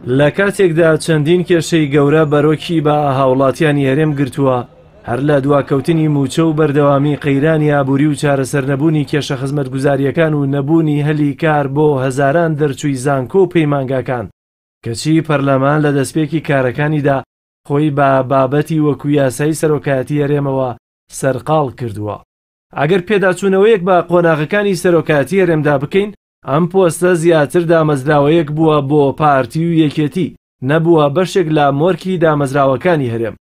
لە کاتێکدا چەندین کێشەی گەورە بەرۆکی بە هاوڵاتیانی هەرێم گرتووە، هەر لە دواکەوتنی موچە و بەردەوامی قەیرانی ئابووری و چارەسەر نەبوونی کێشە خزمەتگوزاریەکان و نەبوونی هەلی کار بۆ هەزاران دەرچووی زانکۆ و پەیمانگاکان کەچی پەرلەمان لە دەستپێکی کارەکانیدا خۆی بە بابەتی وەکو یاسای سەرۆکایەتی هەرێمەوە سەرقاڵ کردووە. ئەگەر پێداچوونەوەیەک بە قۆناغەکانی سەرۆکایەتی هەرێمدا بکەین، ئەم پۆستە زیاتر دامەزراوەیەک بووە بۆ پارتی و یەکێتی، نەبووە بەشێک لە مۆرکی دامەزراوەکانی هەرێم.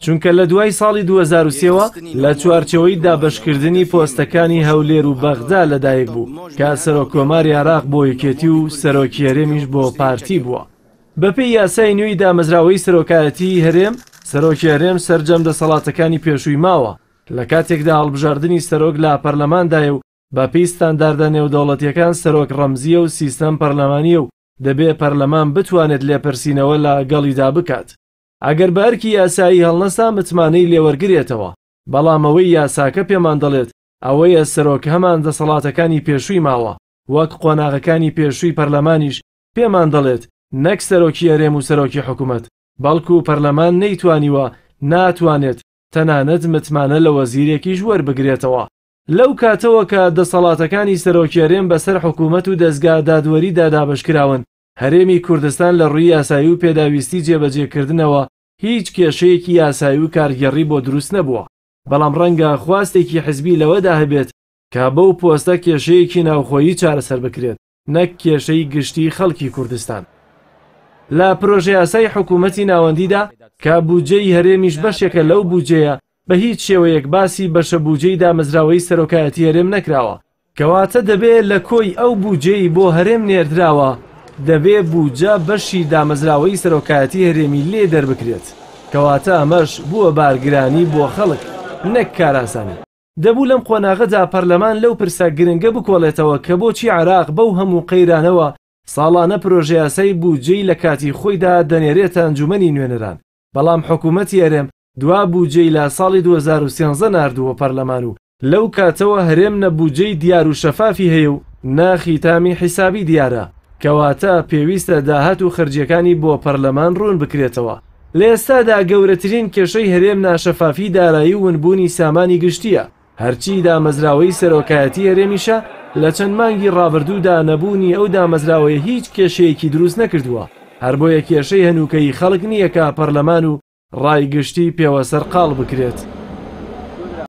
چونکە لە دوای ساڵی 2023ەوە لە چوارچەوەی دابەشکردنی پۆستەکانی هەولێر و بەغدا لەدایک بوو کە سەرۆکۆماری عێراق بۆ یەکێتی و سەرۆکی هەرێمیش بۆ پارتی بووە. بەپێی یاسای نوێی دامەزراوەی سەرۆکایەتی هەرێم، سەرۆکی هەرێم سەرجەم دەسەڵاتەکانی پێشووی ماوە لە کاتێکدا هەڵبژاردننی سەرۆک لە پەرلەماندایە و بەپێی ستانداردە نێودەوڵەتیەکان سەرۆک ڕەمزیە و سیستەم پەرلەمانیە و دەبێ پەرلەمان بتوانێت لێپرسینەوە لە گەڵیدا بکات. ئەگەر بە ئەرکی یاسایی هەڵنەسا متمانەی لێوەرگێتەوە، بەڵام ئەوەی یاساکە پێمان دەڵێت ئەوەیە سەرۆک هەمان دەسەڵاتەکانی پێشووی ماوە، وەک قۆناغەکانی پێشووی پەرلەمانیش پێمان دەڵێت نەک سەرۆکی هەرێم و سەرۆکی حکوومەت، بەڵکو پەرلەمان نەیتوانیوە ناتوانێت تەنانەت متمانە لە وەزیرێکیش وەربگرێتەوە. لەو کاتەوە کە دەسەڵاتەکانی سەرۆکی هەرێم بەسەر حکوومەت و دەستگا دادوەریدا دابەشکراون، هەرێمی کوردستان لە ڕووی یاسایی و پێداویستی جێبەجێکردنەوە هیچ کێشەیەکی یاسایی و کارگەڕی بۆ دروست نەبووە. بەڵام ڕەنگە خواستێکی حزبی لەوەدا هەبێت کە بەو پۆستە کێشەیەکی ناوخۆیی چارەسەر بکرێت، نەک کێشەی گشتی خەڵکی کوردستان. لە پرۆژە یاسای حکوومەتی ناوەندیدا کە بودجەی هەرێمیش بەشێکە لەو بودجەیە، بە هیچ شێوەیەک باسی بەشە بودجەی دامەزراوەی سەرۆکایەتی هەرێم نەکراوە، کەواتە دەبێت لە کۆی ئەو بودجەی بۆ هەرێم نێردراوە دەبێ بودجە بەشی دامەزراوەی سەرۆکایەتی هەرێمی لێ دەربکرێت، کەواتە ئەمەش بووە بارگرانی بۆ خەڵک نەک کاراسانی. دەبوو لەم قۆناغەدا پەرلەمان لەو پرسە گرنگە بکۆڵێتەوە کە بۆچی عێراق بەو هەموو قەیرانەوە ساڵانە پرۆژە یاسای بودجەی لە کاتی خۆیدا دەنێرێتە ئەنجومەنی نوێنەران، بەڵام حکوومەتی هەرێم دوا بودجەی لە ساڵی 2013 ناردووە پەرلەمان و لەو کاتەوە هەرێم نە بودجەی دیار و شەفافی هەیە و ناخیتامی حیسابی دیارە، کەواتە پێویستە داهات و خەرجیەکانی بۆ پەرلەمان ڕوون بکرێتەوە. لە ئێستادا گەورەترین کێشەی هەرێم ناشەفافی دارایی و ونبوونی سامانی گشتیە، هەرچی دامەزراوەی سەرۆکایەتی هەرێمیشە لە چەند مانگی ڕابردوودا نەبوونی ئەو دامەزراوەیە هیچ کێشەیەکی دروست نەکردووە، هەر بۆیە کێشەی هەنووکەی خەڵک نییە کە پەرلەمان و ڕای گشتی پێوە سەرقاڵ بکرێت.